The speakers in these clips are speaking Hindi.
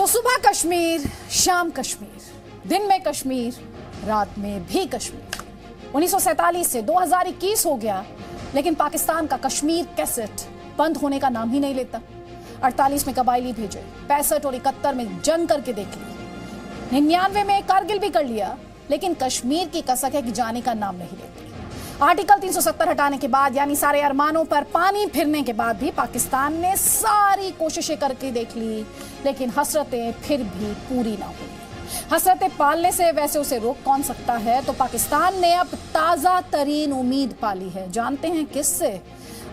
सुबह कश्मीर, शाम कश्मीर, दिन में कश्मीर, रात में भी कश्मीर। 1947 से 2021 हो गया, लेकिन पाकिस्तान का कश्मीर कैसेट बंद होने का नाम ही नहीं लेता। 48 में कबायली भेजे, 65 और 71 में जंग करके देख ली, 99 में कारगिल भी कर लिया, लेकिन कश्मीर की कसक है कि जाने का नाम नहीं लेते। आर्टिकल 370 हटाने के बाद, यानी सारे अरमानों पर पानी फिरने के बाद भी पाकिस्तान ने सारी कोशिशें करके देख ली, लेकिन हसरतें फिर भी पूरी ना हुई। हसरतें पालने से वैसे उसे रोक कौन सकता है? तो पाकिस्तान ने अब ताजा तरीन उम्मीद पाली है। जानते हैं किससे?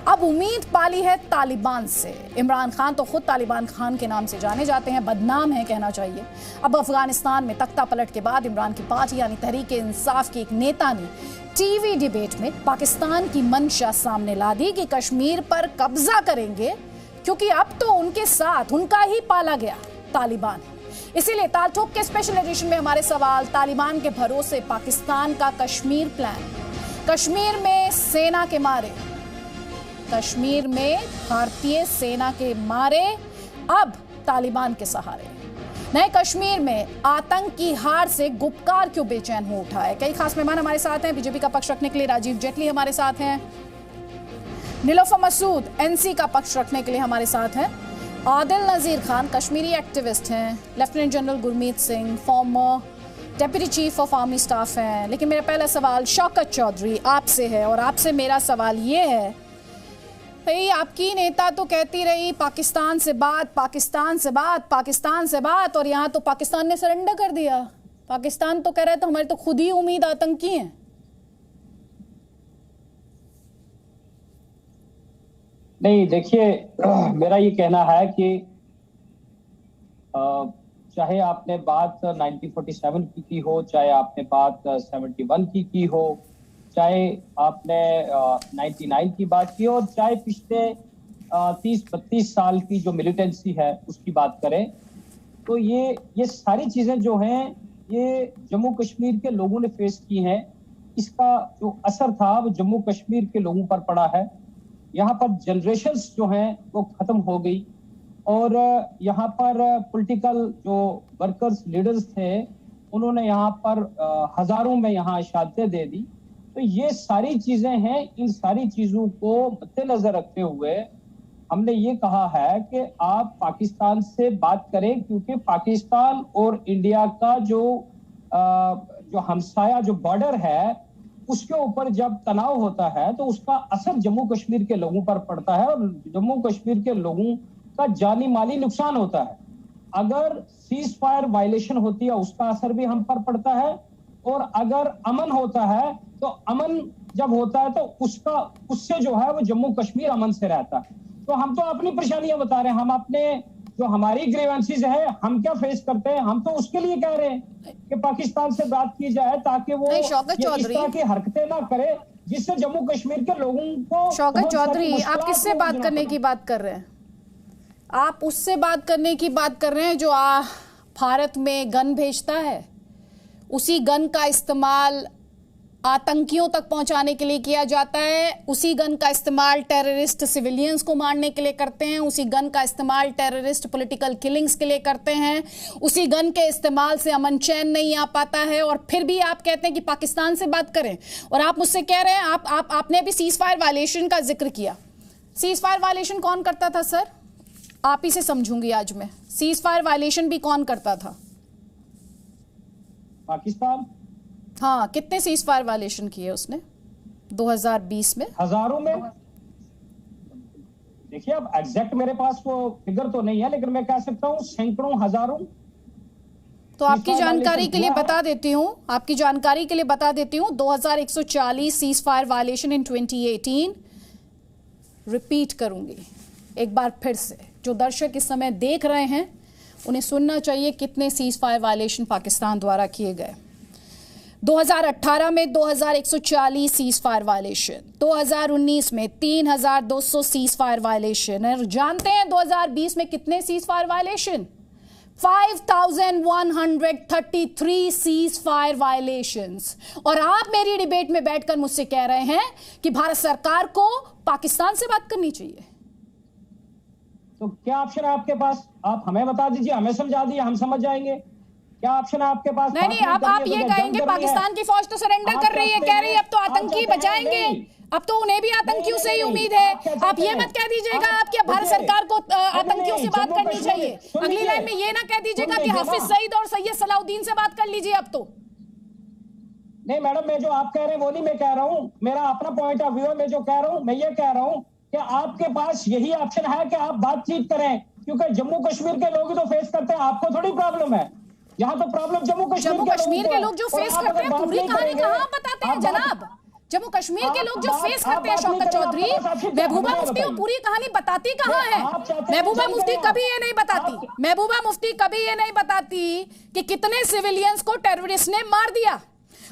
अब उम्मीद पाली है तालिबान से। इमरान खान तो खुद तालिबान खान के नाम से जाने जाते हैं, बदनाम है कहना चाहिए। अब अफगानिस्तान में तख्ता पलट के बाद इमरान की पार्टी यानी तहरीक इंसाफ की एक नेता ने टीवी डिबेट में पाकिस्तान की मंशा सामने ला दी कि कश्मीर पर कब्जा करेंगे, क्योंकि अब तो उनके साथ उनका ही पाला गया तालिबान। इसीलिए ताल ठोक के स्पेशल एडिशन में हमारे सवाल, तालिबान के भरोसे पाकिस्तान का कश्मीर प्लान, कश्मीर में सेना के मारे, कश्मीर में भारतीय सेना के मारे अब तालिबान के सहारे, नए कश्मीर में आतंक की हार से गुपकार क्यों बेचैन हो उठा है। कई खास मेहमान हमारे साथ हैं। बीजेपी का पक्ष रखने के लिए राजीव जेटली हमारे साथ हैं, नीलोफर मसूद एनसी का पक्ष रखने के लिए हमारे साथ हैं, आदिल नजीर खान कश्मीरी एक्टिविस्ट हैं, lieutenant general Gurmeet Singh farmer deputy chief of army staff हैं। लेकिन मेरा पहला सवाल शौकत चौधरी आपसे है, और आपसे मेरा सवाल ये है, भाई आपकी नेता तो कहती रही पाकिस्तान से बात, पाकिस्तान से बात, पाकिस्तान से बात, और यहाँ तो पाकिस्तान ने सरेंडर कर दिया। पाकिस्तान तो कह रहा है तो हमारी तो खुद ही उम्मीद आतंकी है। नहीं, देखिए मेरा ये कहना है कि चाहे आपने बात 1947 की हो, चाहे आपने बात 71 की हो, चाहे आपने 99 की बात की हो, चाहे पिछले 30-32 साल की जो मिलिटेंसी है उसकी बात करें, तो ये सारी चीजें जो हैं ये जम्मू कश्मीर के लोगों ने फेस की हैं। इसका जो असर था वो जम्मू कश्मीर के लोगों पर पड़ा है। यहाँ पर जनरेशंस जो हैं वो खत्म हो गई, और यहाँ पर पॉलिटिकल जो वर्कर्स लीडर्स थे उन्होंने यहाँ पर हजारों में यहाँ शहादतें दे दी। तो ये सारी चीजें हैं, इन सारी चीजों को मद्देनजर रखते हुए हमने ये कहा है कि आप पाकिस्तान से बात करें, क्योंकि पाकिस्तान और इंडिया का जो हमसाया जो बॉर्डर है उसके ऊपर जब तनाव होता है तो उसका असर जम्मू कश्मीर के लोगों पर पड़ता है, और जम्मू कश्मीर के लोगों का जानी माली नुकसान होता है। अगर सीज फायर वायलेशन होती है उसका असर भी हम पर पड़ता है, और अगर अमन होता है तो अमन जब होता है तो उससे जो है वो जम्मू कश्मीर अमन से रहता है। तो हम तो अपनी परेशानियां बता रहे हैं, हम अपने जो हमारी ग्रीवेंसेस है हम क्या फेस करते हैं, हम तो उसके लिए कह रहे हैं कि पाकिस्तान से बात की जाए ताकि वो इस तरह की हरकतें ना करे जिससे जम्मू कश्मीर के लोगों को। शौकत चौधरी, आप किससे बात करने की बात कर रहे हैं? आप उससे बात करने की बात कर रहे हैं जो भारत में गन भेजता है, उसी गन का इस्तेमाल आतंकियों तक पहुंचाने के लिए किया जाता है, उसी गन का इस्तेमाल टेररिस्ट सिविलियंस को मारने के लिए करते हैं, उसी गन का इस्तेमाल टेररिस्ट पॉलिटिकल किलिंग्स के लिए करते हैं, उसी गन के इस्तेमाल से अमन चैन नहीं आ पाता है, और फिर भी आप कहते हैं कि पाकिस्तान से बात करें। और आप मुझसे कह रहे हैं, आपने अभी सीज फायर वायलेशन का जिक्र किया। सीज फायर वायलेशन कौन करता था सर? आप ही से समझूंगी आज मैं। सीज फायर वायलेशन भी कौन करता था? पाकिस्तान। हाँ, कितने सीज फायर वायलेशन किए उसने 2020 में? हजारों में। देखिए अब एग्जैक्ट मेरे पास वो फिगर तो नहीं है, लेकिन मैं कह सकता हूँ सैकड़ों, हजारों। तो आपकी जानकारी के लिए बता देती हूँ, 2140 सीज फायर वायलेशन इन 2018। रिपीट करूंगी एक बार फिर से, जो दर्शक इस समय देख रहे हैं उन्हें सुनना चाहिए कितने सीज फायर वायलेशन पाकिस्तान द्वारा किए गए। 2018 में 2140 सीज फायर वायलेशन, 2019 में 3200 सीज फायर वायलेशन, और जानते हैं 2020 में कितने cease fire violation? 5133 cease fire violations. और आप मेरी डिबेट में बैठकर मुझसे कह रहे हैं कि भारत सरकार को पाकिस्तान से बात करनी चाहिए। तो क्या ऑप्शन है आपके पास? आप हमें बता दीजिए, हमें समझा दीजिए, हम समझ जाएंगे। क्या ऑप्शन है आपके पास? नहीं, अब आप ये कहेंगे पाकिस्तान की फौज तो सरेंडर कर रही है, कह रही है अब तो आतंकी बचाएंगे, अब तो उन्हें भी आतंकियों से ही उम्मीद है। आप ये मत कह दीजिएगा आपकी भारत सरकार को आतंकियों से बात करनी चाहिए। अगली लाइन में ये ना कह दीजिएगा कि हाफिज सईद और सैयद सलाउद्दीन से बात कर लीजिए अब तो। नहीं मैडम, मैं जो आप कह रहे हैं वो नहीं मैं कह रहा हूँ, मेरा अपना पॉइंट ऑफ व्यू है। मैं जो कह रहा हूँ, मैं ये कह रहा हूँ कि आपके पास यही ऑप्शन है कि आप बातचीत करें, क्योंकि जम्मू कश्मीर के लोग ही तो फेस करते हैं, आपको थोड़ी प्रॉब्लम है। यहाँ तो प्रॉब्लम जम्मू कश्मीर के लोग जो फेस करते हैं, पूरी कहानी कहाँ बताते हैं जनाब? जम्मू कश्मीर के लोग जो फेस करते हैं शौकत चौधरी, महबूबा मुफ्ती वो पूरी कहानी बताती कहाँ है? महबूबा मुफ्ती कभी ये नहीं बताती, महबूबा मुफ्ती कभी ये नहीं बताती कि कितने सिविलियंस को टेररिस्ट ने मार दिया।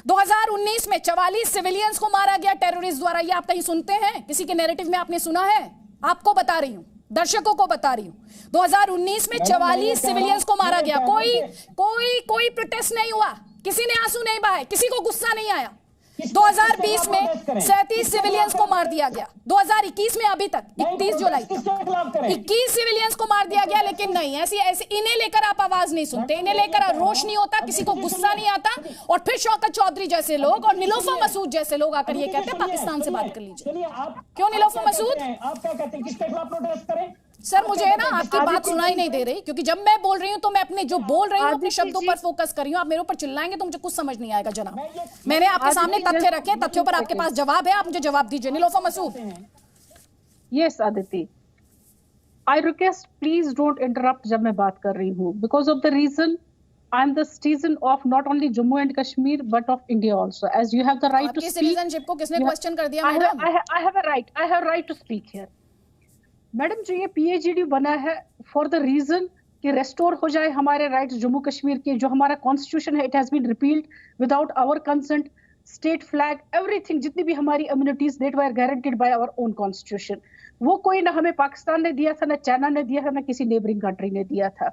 2019 में 44 सिविलियंस को मारा गया टेररिस्ट द्वारा। ये आप कहीं सुनते हैं? किसी के नैरेटिव में आपने सुना है? आपको बता रही हूं, दर्शकों को बता रही हूं। 2019 में 44 सिविलियंस को मारा गया। कोई प्रोटेस्ट नहीं हुआ, किसी ने आंसू नहीं बहाए, किसी को गुस्सा नहीं आया। 2020 में 37 सिविलियंस को मार दिया गया। 2021 में अभी तक 31 जुलाई 21 सिविलियंस को मार दिया गया। लेकिन नहीं, ऐसी इन्हें लेकर आप आवाज नहीं सुनते, इन्हें लेकर रोष नहीं होता, किसी को गुस्सा नहीं आता। और फिर शौकत चौधरी जैसे लोग और निलोफर मसूद जैसे लोग आकर ये कहते हैं पाकिस्तान से बात कर लीजिए। क्यों निलोफर मसूद? आप क्या कहते हैं, किसके खिलाफ प्रोटेस्ट करें? सर मुझे ना आपकी बात सुनाई नहीं दे रही, क्योंकि जब मैं बोल रही हूँ तो मैं अपने जो बोल रही हूँ अपने शब्दों पर फोकस कर रही हूँ। आप मेरे ऊपर चिल्लाएंगे तो मुझे कुछ समझ नहीं आएगा जनाब। मैंने आपके सामने तथ्य रखे, तथ्यों पर आपके पास जवाब है, आप मुझे जवाब दीजिए। Nilofar Masood. Yes Aditi, I request please don't interrupt जब मैं बात कर रही हूँ, because of the reason I am the citizen of not only Jammu and Kashmir but of India also. As you have the right to speak. Citizenship को किसने क्वेश्चन कर दिया madam? I have a right to speak here. Madam जो ये PAGD बना है फॉर द रीजन कि रेस्टोर हो जाए हमारे राइट्स जम्मू कश्मीर के, जो हमारा कॉन्स्टिट्यूशन है it has been repealed without our consent, state flag everything, जितनी भी हमारी immunities that were guaranteed by our own constitution, वो कोई ना हमें पाकिस्तान ने दिया था, ना चाइना ने दिया था, ना किसी नेबरिंग कंट्री ने दिया था।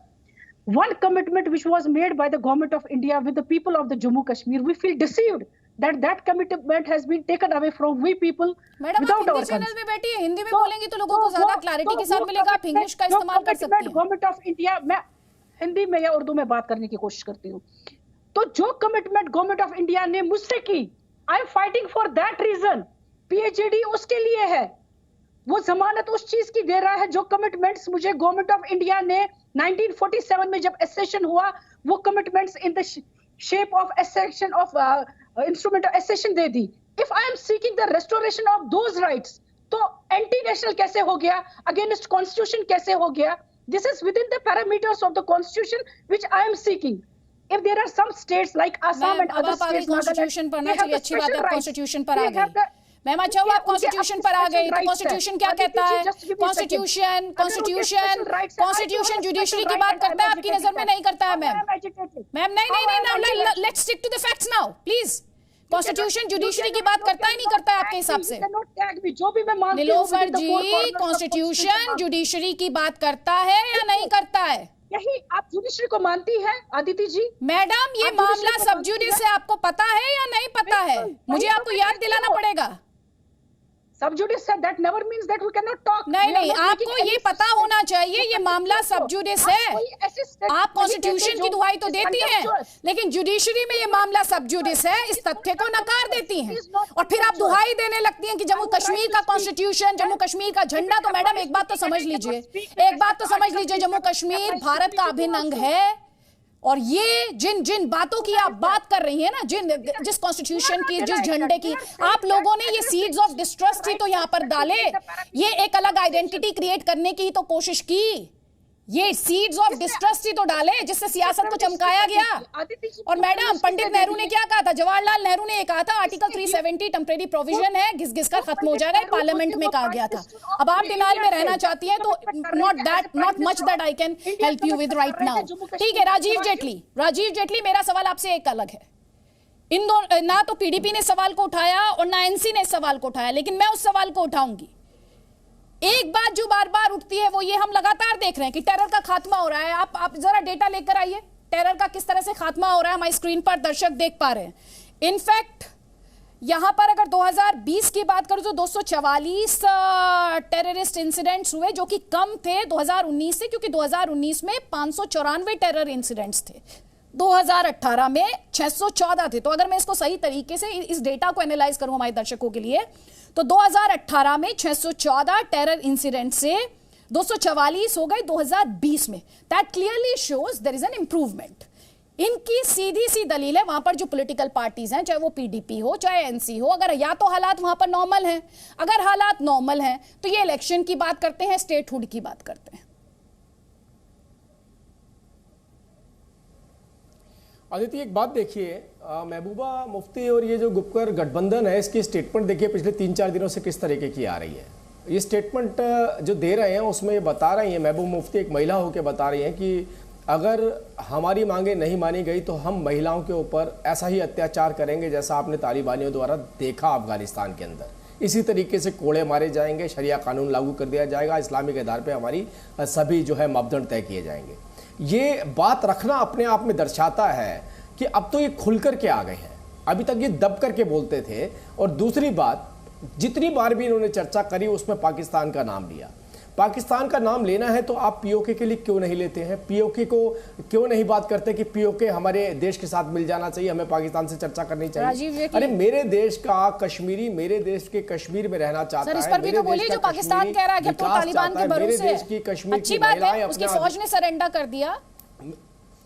One commitment which was made by the government of India with the people of the Jammu Kashmir, we feel deceived that commitment has been taken away from we people without our consent. Channel में बैठी है, हिंदी में बोलेंगी तो लोगों को ज्यादा क्लैरिटी के साथ मिलेगा। आप इंग्लिश का इस्तेमाल कर सकती हैं। गवर्नमेंट ऑफ इंडिया, मैं हिंदी में या उर्दू में बात करने की कोशिश करती हूँ। तो जो कमिटमेंट गवर्नमेंट ऑफ इंडिया ने मुझसे की, I am fighting for that reason. PAGD उसके लिए है, वो जमानत उस चीज की दे रहा है जो कमिटमेंट्स मुझे गवर्नमेंट ऑफ इंडिया ने 1947 में जब एसेशन हुआ, वो commitments in the shape of accession of instrument of accession दे दी। If I am seeking the restoration of those rights, तो एंटी नेशनल कैसे हो गया, अगेंस्ट कॉन्स्टिट्यूशन कैसे हो गया? This is within the parameters of the constitution which I am seeking. If there are some states like Assam and other states, constitution पढ़ना चाहिए, अच्छी बात है, कॉन्स्टिट्यूशन पर आ गई। मैम अच्छा हुआ आप कॉन्स्टिट्यूशन पर आ गई, तो कॉन्स्टिट्यूशन क्या कहता है? कॉन्स्टिट्यूशन जुडिशरी की बात करता है, आपकी नजर में नहीं करता है मैम? नहीं, let's stick to the facts now please. Constitution judiciary की बात करता है नहीं करता है आपके हिसाब से? निलोफर जी, कॉन्स्टिट्यूशन जुडिशरी की बात करता है या नहीं करता है? यही आप जुडिशरी को मानती है आदिति जी? मैडम ये मामला सब जुडिस से आपको पता है या नहीं पता है? मुझे आपको याद दिलाना पड़ेगा। सब जुडिस है, that never means that we cannot talk. नहीं, आपको ये पता होना चाहिए ये मामला सब जुडिस है। आप कॉन्स्टिट्यूशन की दुहाई तो देती हैं, लेकिन जुडिशरी में ये मामला सब जुडिस है, इस तथ्य को नकार देती हैं। और फिर आप दुहाई देने लगती हैं कि जम्मू कश्मीर का कॉन्स्टिट्यूशन, जम्मू कश्मीर का झंडा। तो मैडम एक बात तो समझ लीजिए, जम्मू कश्मीर भारत का अभिन्न अंग है। और ये जिन बातों की आप बात कर रही हैं ना, जिस कॉन्स्टिट्यूशन की, जिस झंडे की, आप लोगों ने ये सीड्स ऑफ डिस्ट्रस्ट ही तो यहाँ पर डाले, ये एक अलग आइडेंटिटी क्रिएट करने की तो कोशिश की, ये सीड्स ऑफ डिस्ट्रस्ट ही तो डाले जिससे सियासत को चमकाया गया। और मैडम पंडित नेहरू ने क्या कहा था? जवाहरलाल नेहरू ने ये कहा था आर्टिकल 370 टेम्परेरी प्रोविजन है, घिस कर खत्म हो जाएगा, पार्लियामेंट में कहा गया था। अब आप डिनाइल में रहना चाहती हैं तो not much that I can help you with right now. ठीक है, राजीव जेटली, मेरा सवाल आपसे एक अलग है। इन दोनों, ना तो PDP ने सवाल को उठाया और ना NC ने सवाल को उठाया, लेकिन मैं उस सवाल को उठाऊंगी। एक बात जो बार बार उठती है वो ये हम लगातार देख रहे हैं कि टेरर का खात्मा हो रहा है। आप जरा डेटा लेकर आइए, टेरर का किस तरह से खात्मा हो रहा है, हमारी स्क्रीन पर दर्शक देख पा रहे हैं। इनफैक्ट यहां पर अगर 2020 की बात करूं तो 244 टेररिस्ट इंसिडेंट्स हुए, जो कि कम थे 2019 से, क्योंकि 2019 में 594 टेरर इंसिडेंट्स थे, 2018 में 614 थे। तो अगर मैं इसको सही तरीके से इस डेटा को एनालाइज करूं हमारे दर्शकों के लिए, तो 2018 में 614 टेरर इंसिडेंट से 244 हो गए 2020 में। That clearly shows there is an improvement. इनकी सीधी सी दलील है, वहां पर जो पॉलिटिकल पार्टीज हैं, चाहे वो पीडीपी हो चाहे एनसी हो, अगर या तो हालात वहां पर नॉर्मल हैं, अगर हालात नॉर्मल हैं तो ये इलेक्शन की बात करते हैं, स्टेटहुड की बात करते हैं। आदित्य, एक बात देखिए, महबूबा मुफ्ती और ये जो गुपकर गठबंधन है, इसकी स्टेटमेंट देखिए पिछले 3-4 दिनों से किस तरीके की आ रही है। ये स्टेटमेंट जो दे रहे हैं उसमें ये बता रही हैं, महबूबा मुफ्ती एक महिला होकर बता रही हैं कि अगर हमारी मांगे नहीं मानी गई तो हम महिलाओं के ऊपर ऐसा ही अत्याचार करेंगे जैसा आपने तालिबानियों द्वारा देखा अफगानिस्तान के अंदर। इसी तरीके से कोड़े मारे जाएंगे, शरिया कानून लागू कर दिया जाएगा, इस्लामिक आधार पे हमारी सभी जो है मापदंड तय किए जाएंगे। ये बात रखना अपने आप में दर्शाता है कि अब तो ये खुल कर के आ गए हैं, अभी तक ये दब करके बोलते थे। और दूसरी बात, जितनी बार भी इन्होंने चर्चा करी उसमें पाकिस्तान का नाम लिया। पाकिस्तान का नाम लेना है तो आप पीओके के लिए क्यों नहीं लेते हैं? पीओके को क्यों नहीं बात करते कि पीओके हमारे देश के साथ मिल जाना चाहिए, हमें पाकिस्तान से चर्चा करनी चाहिए? अरे मेरे देश का कश्मीरी मेरे देश के कश्मीर में रहना चाहता है। इस पर भी तो बोलिए, जो पाकिस्तान कह रहा है कि तो तालिबान के भरोसे है। अच्छी बात है, उसकी फौज ने सरेंडर कर दिया,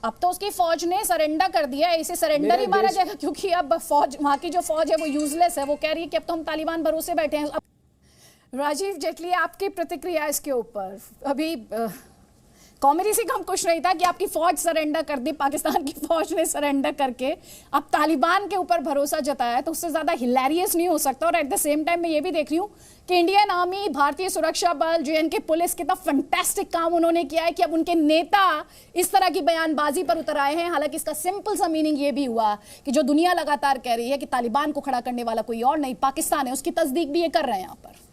अब तो उसकी फौज ने सरेंडर कर दिया, इसे सरेंडर ही माना जाएगा, क्योंकि अब फौज, वहां की जो फौज है वो यूजलेस है। वो कह रही है कि अब तो हम तालिबान भरोसे बैठे हैं। राजीव जेटली, आपकी प्रतिक्रिया इसके ऊपर? अभी कॉमेडी से कम कुछ नहीं था कि आपकी फौज सरेंडर कर दी, पाकिस्तान की फौज ने सरेंडर करके अब तालिबान के ऊपर भरोसा जताया, तो उससे ज्यादा हिलेरियस नहीं हो सकता। और एट द सेम टाइम मैं ये भी देख रही हूँ कि इंडियन आर्मी, भारतीय सुरक्षा बल, JNK पुलिस, कितना फैंटास्टिक काम उन्होंने किया है कि अब उनके नेता इस तरह की बयानबाजी पर उतर आए हैं। हालांकि इसका सिंपल सा मीनिंग ये भी हुआ कि जो दुनिया लगातार कह रही है कि तालिबान को खड़ा करने वाला कोई और नहीं पाकिस्तान है, उसकी तस्दीक भी ये कर रहे हैं यहाँ पर।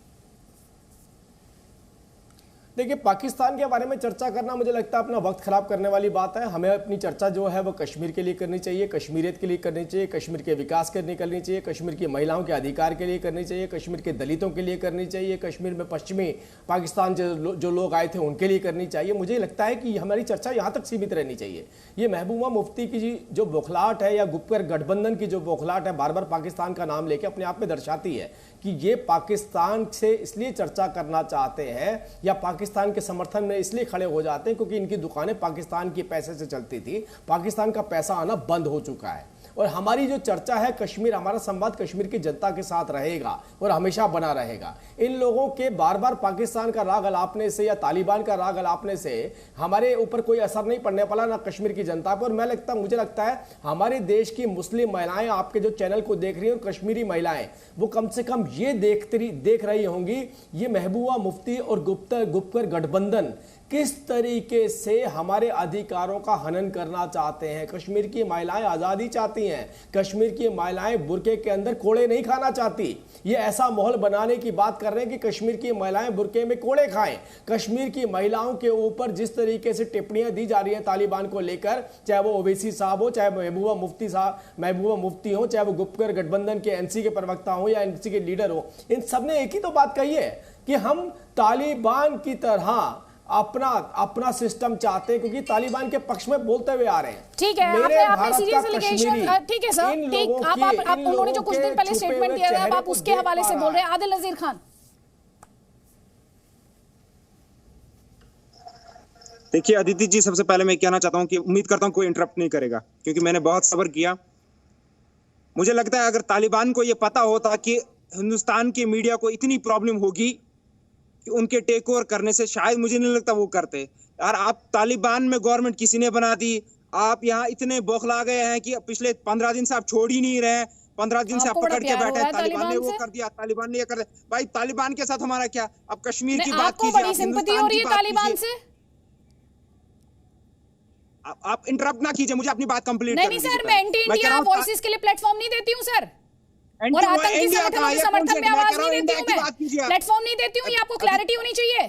देखिए, पाकिस्तान के बारे में चर्चा करना मुझे लगता है अपना वक्त खराब करने वाली बात है। हमें अपनी चर्चा जो है वो कश्मीर के लिए करनी चाहिए, कश्मीरियत के लिए करनी चाहिए, कश्मीर के विकास के लिए करनी चाहिए, कश्मीर की महिलाओं के अधिकार के लिए करनी चाहिए, कश्मीर के दलितों के लिए करनी चाहिए, कश्मीर में पश्चिमी पाकिस्तान जो लोग आए थे उनके लिए करनी चाहिए। मुझे लगता है कि हमारी चर्चा यहाँ तक सीमित रहनी चाहिए। ये महबूबा मुफ्ती की जो बौखलाहट है या गुपकर गठबंधन की जो बौखलाहट है, बार बार पाकिस्तान का नाम लेके, अपने आप में दर्शाती है कि ये पाकिस्तान से इसलिए चर्चा करना चाहते हैं या पाकिस्तान के समर्थन में इसलिए खड़े हो जाते हैं क्योंकि इनकी दुकानें पाकिस्तान के पैसे से चलती थी, पाकिस्तान का पैसा आना बंद हो चुका है। और हमारी जो चर्चा है कश्मीर, हमारा संवाद कश्मीर की जनता के साथ रहेगा और हमेशा बना रहेगा। इन लोगों के बार बार पाकिस्तान का राग अलापने से या तालिबान का राग अलापने से हमारे ऊपर कोई असर नहीं पड़ने वाला, ना कश्मीर की जनता पर। मुझे लगता है हमारे देश की मुस्लिम महिलाएं आपके जो चैनल को देख रही हैं और कश्मीरी महिलाएं, वो कम से कम ये देख रही होंगी ये महबूबा मुफ्ती और गुपकर गठबंधन किस तरीके से हमारे अधिकारों का हनन करना चाहते हैं। कश्मीर की महिलाएं आज़ादी चाहती हैं, कश्मीर की महिलाएं बुर्के के अंदर कोड़े नहीं खाना चाहती। ये ऐसा माहौल बनाने की बात कर रहे हैं कि कश्मीर की महिलाएं बुर्के में कोड़े खाएं। कश्मीर की महिलाओं के ऊपर जिस तरीके से टिप्पणियां दी जा रही हैं तालिबान को लेकर, चाहे वो ओवैसी साहब हो, चाहे महबूबा मुफ्ती हो, चाहे वो गुपकर गठबंधन के NC के प्रवक्ता हो या NC के लीडर हो, इन सब ने एक ही तो बात कही है कि हम तालिबान की तरह अपना सिस्टम चाहते हैं, क्योंकि तालिबान के पक्ष में बोलते हुए आ रहे हैं। ठीक है, आपने सीरियस एलिगेशन, ठीक है सर, ठीक, आप उन्होंने जो कुछ दिन पहले स्टेटमेंट दिया था, आप उसके हवाले से बोल रहे हैं। आदिल नजीर खान, देखिए अदिति जी, सबसे पहले मैं कहना चाहता हूं कि उम्मीद करता हूं कोई इंटरप्ट नहीं करेगा, क्योंकि मैंने बहुत सब्र किया। मुझे लगता है अगर तालिबान को यह पता होता कि हिंदुस्तान के मीडिया को इतनी प्रॉब्लम होगी कि उनके टेक ओवर करने से, शायद मुझे नहीं लगता वो करते। यार, आप तालिबान में गवर्नमेंट किसी ने बना दी, आप यहाँ इतने बौखला गए हैं कि पिछले 15 दिन से आप छोड़ ही नहीं रहे। 15 दिन से आप पकड़ के बैठे हैं, तालिबान ने वो कर दिया, तालिबान ने ये कर दिया। भाई तालिबान के साथ हमारा क्या? अब कश्मीर की बात कीजिए, बड़ी सिंपैथी हो रही है तालिबान से। आप इंटरप्ट ना कीजिए, मुझे अपनी बात कंप्लीट नहीं सर, मैं एंटी इंडिया वॉइसेस के लिए प्लेटफॉर्म नहीं देती हूँ सर, और आतंकी संगठनों के समर्थन में आवाज नहीं देती हूँ, मैं प्लेटफॉर्म नहीं देती हूँ, ये आपको क्लैरिटी होनी चाहिए।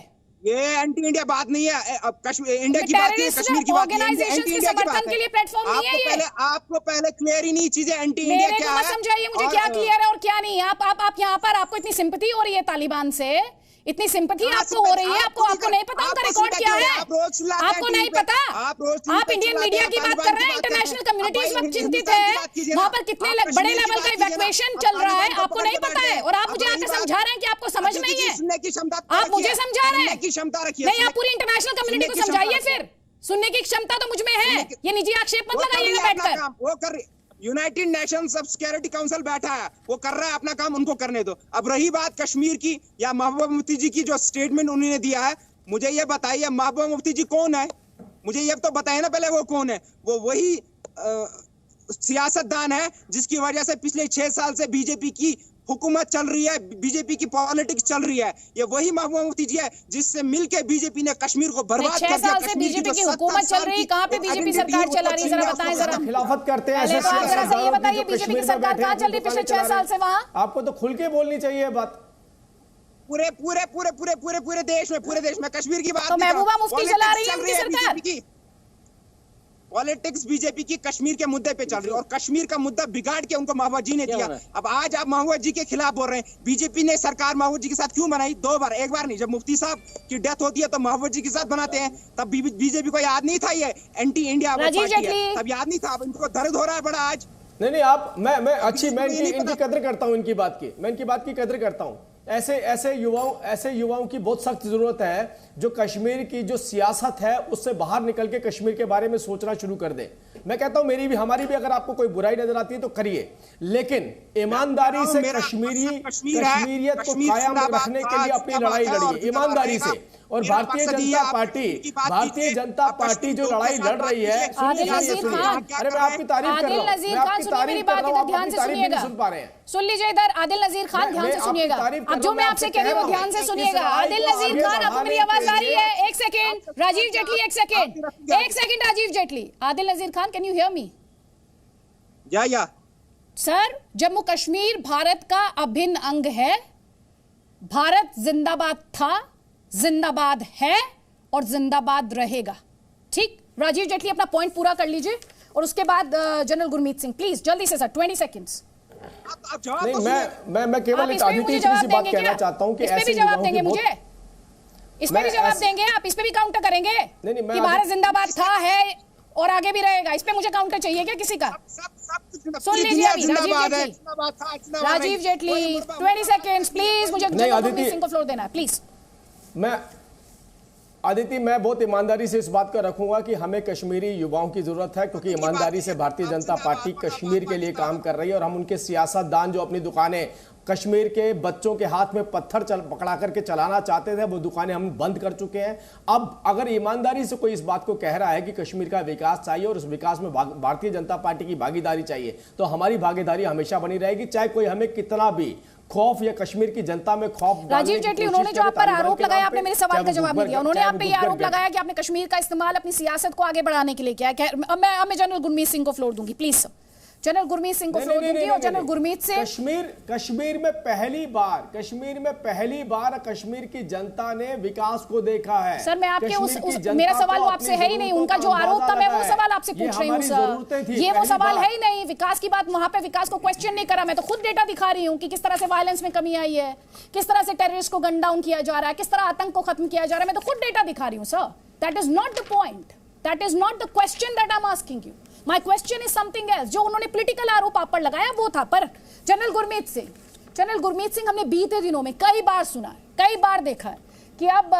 ये एंटी इंडिया बात नहीं है। अब इंडिया की बात है, कश्मीर की बात है, एंटी इंडिया की बात है। प्लेटफॉर्म नहीं है ये। आपको पहले क्लियर ही नहीं चीजें एंटी इंडिया क्या है। समझाइए मुझे क्या क्लियर है और क्या नहीं। आप यहाँ पर आपको इतनी सिंपैथी हो रही है तालिबान से, इतनी सिंपैथी आपको हो रही है, आपको नहीं पता उनका रिकॉर्ड क्या है, आपको नहीं पता। आप इंडियन मीडिया की बात कर रहे हैं, इंटरनेशनल कम्युनिटी इस वक्त चिंतित है, वहां पर कितने बड़े लेवल का इवैक्यूएशन चल रहा है, आपको नहीं पता है और आप मुझे आकर समझा रहे हैं कि आपको समझ नहीं है। आप मुझे समझा रहे हैं, नहीं आप पूरी इंटरनेशनल कम्युनिटी को समझाइए। फिर सुनने की क्षमता तो मुझ में है, ये निजी आक्षेप मत लगाइएगा बैठकर। वो कर यूनाइटेड नेशन सब सिक्योरिटी काउंसिल बैठा है, वो कर रहा है अपना काम, उनको करने दो। अब रही बात कश्मीर की या महबूबा मुफ्ती जी की जो स्टेटमेंट उन्होंने दिया है, मुझे ये बताइए महबूबा मुफ्ती जी कौन है, मुझे ये तो बताइए ना पहले वो कौन है। वो वही सियासतदान है जिसकी वजह से पिछले 6 साल से बीजेपी की हुकूमत चल रही है, बीजेपी की पॉलिटिक्स चल रही है। ये वही महबूबा मुफ्ती जी है जिससे मिलके बीजेपी ने कश्मीर को बर्बाद कर दिया। 6 साल से बीजेपी की हुकूमत चल रही है, कहाँ पे बीजेपी सरकार चला रही है, जरा बताएं जरा। खिलाफत करते हैं ऐसे ये बताइए बीजेपी की सरकार कहाँ चल रही है पिछले 6 साल से वहाँ? आपको तो खुल के बोलनी चाहिए बात। पूरे देश में कश्मीर की बात तो महबूबा मुफ्ती चला रही है उनकी सरकार। पॉलिटिक्स बीजेपी की कश्मीर के मुद्दे पे चल रही है और कश्मीर का मुद्दा बिगाड़ के उनको महबूबा जी ने दिया। अब आज आप महबूबा जी के खिलाफ बोल रहे हैं। बीजेपी ने सरकार महबूबा जी के साथ क्यों बनाई? 2 बार, एक बार नहीं। जब मुफ्ती साहब की डेथ होती है तो महबूबा जी के साथ बनाते हैं, तब बीजेपी को याद नहीं था ये एंटी इंडिया पार्टी है, तब याद नहीं था। अब इनको दर्द हो रहा है बड़ा आज। नहीं आप मैं इनकी कदर करता हूं, इनकी बात की मैं इनकी बात की कदर करता हूं। ऐसे युवाओं की बहुत सख्त जरूरत है जो कश्मीर की जो सियासत है उससे बाहर निकल के कश्मीर के बारे में सोचना शुरू कर दे। मैं कहता हूं हमारी भी अगर आपको कोई बुराई नजर आती है तो करिए, लेकिन ईमानदारी से कश्मीरियत को कायम रखने के लिए अपनी लड़ाई लड़िए ईमानदारी से। और भारतीय जनता पार्टी जो लड़ाई लड़ रही है, अरे मैं आपकी तारीफ कर रहा हूं, ध्यान से सुनिएगा, सुन पा रहे हैं। सुन लीजिए इधर आदिल नजीर खान, ध्यान से सुनिएगा। अब जो मैं आपसे कह रही हूँ ध्यान से सुनिएगा। आदिल नजीर खान, आपको मेरी आवाज आ रही है? एक सेकेंड राजीव जेटली, एक second Rajiv Jaitley. Adil Nazir Khan, can you hear me? Yeah sir, Jammu Kashmir Bharat का अभिन्न अंग है। भारत जिंदाबाद था, जिंदाबाद है और जिंदाबाद रहेगा। ठीक, राजीव जेटली अपना पॉइंट पूरा कर लीजिए और उसके बाद जनरल गुरमीत सिंह प्लीज जल्दी से सर, 20 सेकंड्स। नहीं, मैं केवल एक आदित्य सी बात कहना चाहता हूं कि ऐसे भी जवाब देंगे मुझे, इसमें भी जवाब देंगे आप, इस पे भी काउंटर करेंगे कि भारत जिंदाबाद था, है और आगे भी रहेगा। इस पे मुझे काउंटर चाहिए क्या किसी का? सुन लीजिए अभी राजीव जेटली 20 सेकंड्स प्लीज, मुझे जनरल गुरमीत सिंह को फ्लोर देना है प्लीज। मैं बहुत ईमानदारी से इस बात का रखूंगा कि हमें कश्मीरी युवाओं की जरूरत है, क्योंकि ईमानदारी से भारतीय जनता पार्टी कश्मीर के लिए काम कर रही है और हम उनके सियासतदान जो अपनी दुकानें कश्मीर के बच्चों के हाथ में पत्थर पकड़ा करके चलाना चाहते थे, वो दुकानें हम बंद कर चुके हैं। अब अगर ईमानदारी से कोई इस बात को कह रहा है कि कश्मीर का विकास चाहिए और उस विकास में भारतीय जनता पार्टी की भागीदारी चाहिए, तो हमारी भागीदारी हमेशा बनी रहेगी, चाहे कोई हमें कितना भी खौफ या कश्मीर की जनता में खौफ। राजीव जेटली, उन्होंने जो आप पर आरोप लगाया, आपने मेरे सवाल का जवाब नहीं दिया। उन्होंने आप पे ये आरोप लगाया कि आपने कश्मीर का इस्तेमाल अपनी सियासत को आगे बढ़ाने के लिए किया है। अब मैं जनरल गुरमीत सिंह को फ्लोर दूंगी please sir, general Gurmeet Singh को फ्लोर दूंगी और जनरल गुरमीत से कश्मीर में पहली बार कश्मीर की जनता ने विकास को देखा है। सर मैं आपके मेरा सवाल वो आपसे है ही नहीं, उनका जो आरोप था मैं वो सवाल आपसे पूछ रही हूँ सर, ये वो सवाल है ही नहीं। विकास की बात, वहां पे विकास को क्वेश्चन नहीं करा, मैं तो खुद डेटा दिखा रही हूँ कि किस तरह से वायलेंस में कमी आई है, किस तरह से टेररिस्ट को गन डाउन किया जा रहा है, किस तरह आतंक को खत्म किया जा रहा है, मैं तो खुद डेटा दिखा रही हूँ sir. That is not the point, that is not the question that I am asking you. My question is something else. जो उन्होंने पॉलिटिकल आरोप आप पर लगाया वो था। पर जनरल गुरमीत सिंह हमने बीते दिनों में कई बार सुना है, कई बार देखा है कि अब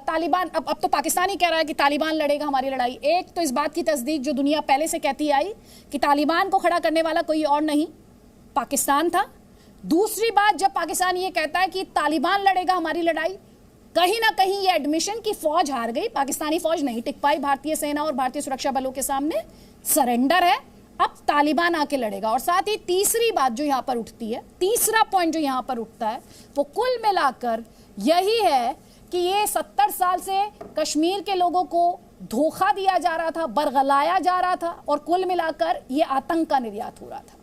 तालिबान, अब तो पाकिस्तान ही कह रहा है कि तालिबान लड़ेगा हमारी लड़ाई। एक तो इस बात की तस्दीक जो दुनिया पहले से कहती आई कि तालिबान को खड़ा करने वाला कोई और नहीं पाकिस्तान था। दूसरी बात, जब पाकिस्तान ये कहता है कि तालिबान लड़ेगा हमारी लड़ाई, कहीं ना कहीं ये एडमिशन की फौज हार गई, पाकिस्तानी फौज नहीं टिक पाई भारतीय सेना और भारतीय सुरक्षा बलों के सामने, सरेंडर है, अब तालिबान आके लड़ेगा। और साथ ही तीसरी बात जो यहां पर उठती है, तीसरा पॉइंट जो यहां पर उठता है, वो कुल मिलाकर यही है कि ये 70 साल से कश्मीर के लोगों को धोखा दिया जा रहा था, बरगलाया जा रहा था और कुल मिलाकर ये आतंक का निर्यात हो रहा था।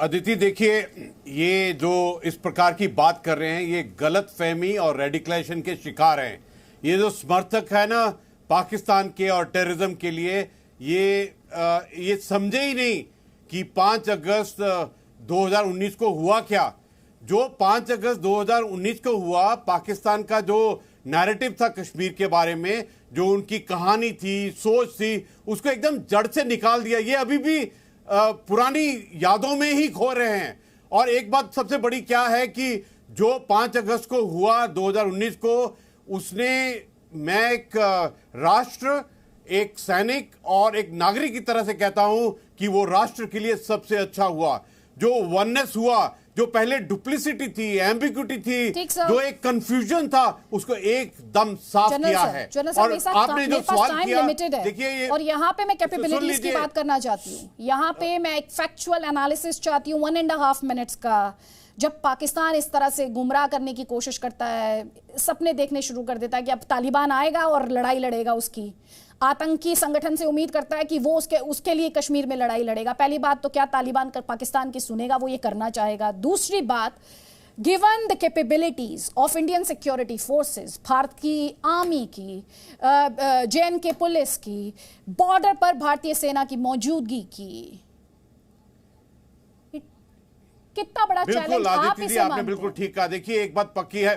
अदिति देखिए, ये जो इस प्रकार की बात कर रहे हैं ये गलत फहमी और रेडिकलाइजेशन के शिकार हैं। ये जो समर्थक है ना पाकिस्तान के और टेररिज्म के लिए, ये समझे ही नहीं कि 5 अगस्त 2019 को हुआ क्या। जो 5 अगस्त 2019 को हुआ, पाकिस्तान का जो नैरेटिव था कश्मीर के बारे में, जो उनकी कहानी थी, सोच थी, उसको एकदम जड़ से निकाल दिया। ये अभी भी पुरानी यादों में ही खो रहे हैं। और एक बात सबसे बड़ी क्या है कि जो 5 अगस्त को हुआ 2019 को, उसने, मैं एक राष्ट्र, एक सैनिक और एक नागरिक की तरह से कहता हूं कि वो राष्ट्र के लिए सबसे अच्छा हुआ। जो वननेस हुआ, जो पहले डुप्लिसिटी थी, एम्बिग्यूटी थी, जो एक कंफ्यूजन था, उसको एकदम साफ किया है। और आपने जो सवाल किया, देखिए, और यहाँ पे मैं कैपेबिलिटीज की बात करना चाहती हूँ। यहाँ पे मैं एक फैक्चुअल एनालिसिस चाहती हूँ 1.5 मिनट्स का। जब पाकिस्तान इस तरह से गुमराह करने की कोशिश करता है, सपने देखने शुरू कर देता है कि अब तालिबान आएगा और लड़ाई लड़ेगा, उसकी आतंकी संगठन से उम्मीद करता है कि वो उसके लिए कश्मीर में लड़ाई लड़ेगा। पहली बात तो क्या तालिबान पाकिस्तान की सुनेगा? वो ये करना चाहेगा। दूसरी बात, given the capabilities of Indian security forces, Bharat की आर्मी की, JNK पुलिस की, बॉर्डर पर भारतीय सेना की मौजूदगी की, कितना बड़ा चैलेंज आप इसे आपने बिल्कुल ठीक कहा। देखिए, एक बात पक्की है,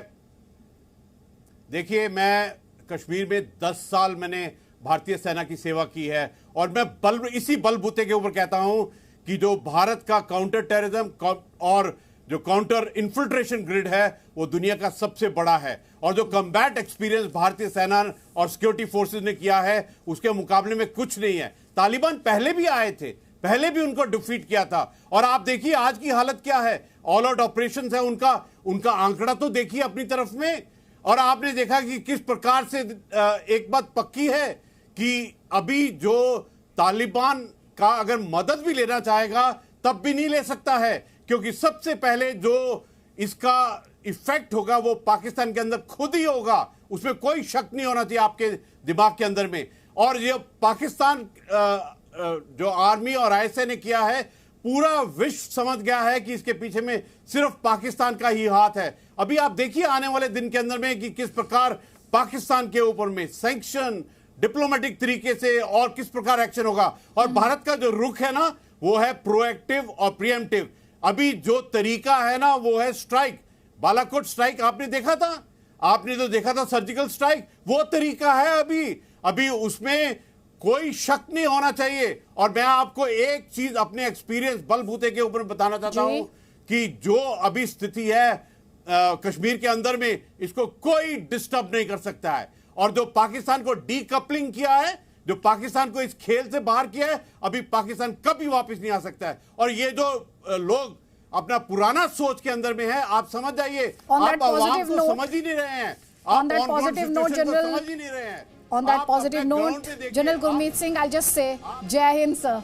देखिए मैं कश्मीर में 10 साल मैंने भारतीय सेना की सेवा की है, और मैं इसी बलबूते के ऊपर कहता हूं कि जो भारत का काउंटर टेररिज्म और जो काउंटर इन्फिल्ट्रेशन ग्रिड है वो दुनिया का सबसे बड़ा है। और जो कम्बैट एक्सपीरियंस भारतीय सेना और सिक्योरिटी फोर्सेस ने किया है, उसके मुकाबले में कुछ नहीं है। तालिबान पहले भी आए थे, पहले भी उनको डिफीट किया था, और आप देखिए आज की हालत क्या है। ऑल आउट ऑपरेशन है उनका आंकड़ा तो देखिए अपनी तरफ में, और आपने देखा कि किस प्रकार से एक बात पक्की है कि अभी जो तालिबान का अगर मदद भी लेना चाहेगा तब भी नहीं ले सकता है, क्योंकि सबसे पहले जो इसका इफेक्ट होगा वो पाकिस्तान के अंदर खुद ही होगा। उसमें कोई शक नहीं होना चाहिए आपके दिमाग के अंदर में। और ये पाकिस्तान जो आर्मी और ISA ने किया है, पूरा विश्व समझ गया है कि इसके पीछे में सिर्फ पाकिस्तान का ही हाथ है। अभी आप देखिए आने वाले दिन के अंदर में कि किस प्रकार पाकिस्तान के ऊपर में सैंक्शन, डिप्लोमेटिक तरीके से और किस प्रकार एक्शन होगा। और भारत का जो रुख है ना, वो है प्रोएक्टिव और प्रिएम्प्टिव। अभी जो तरीका है ना, वो है स्ट्राइक। बालाकोट स्ट्राइक आपने देखा था, आपने जो देखा था सर्जिकल स्ट्राइक, वो तरीका है अभी उसमें कोई शक नहीं होना चाहिए। और मैं आपको एक चीज अपने एक्सपीरियंस बलबूते के ऊपर बताना चाहता हूं कि जो अभी स्थिति है कश्मीर के अंदर में, इसको कोई डिस्टर्ब नहीं कर सकता है। और जो पाकिस्तान को डीकपलिंग किया है, जो पाकिस्तान को इस खेल से बाहर किया है, अभी पाकिस्तान कभी वापस नहीं आ सकता है। और ये जो लोग अपना पुराना सोच के अंदर में है, आप समझ जाइए, आप आवाम को समझ ही नहीं रहे हैं, On that positive note, General Gurmeet Singh, I'll just say, Jai Hind, sir.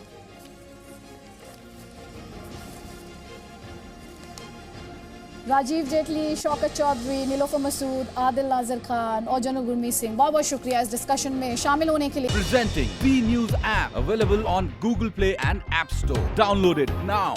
Rajiv Jaitley, Shaukat Chaudhary, Nilofar Masood, Adil Nazir Khan और जनरल गुरमीत सिंह, बहुत बहुत शुक्रिया इस डिस्कशन में शामिल होने के लिए। Presenting B News app available on Google Play and App Store. Download it now.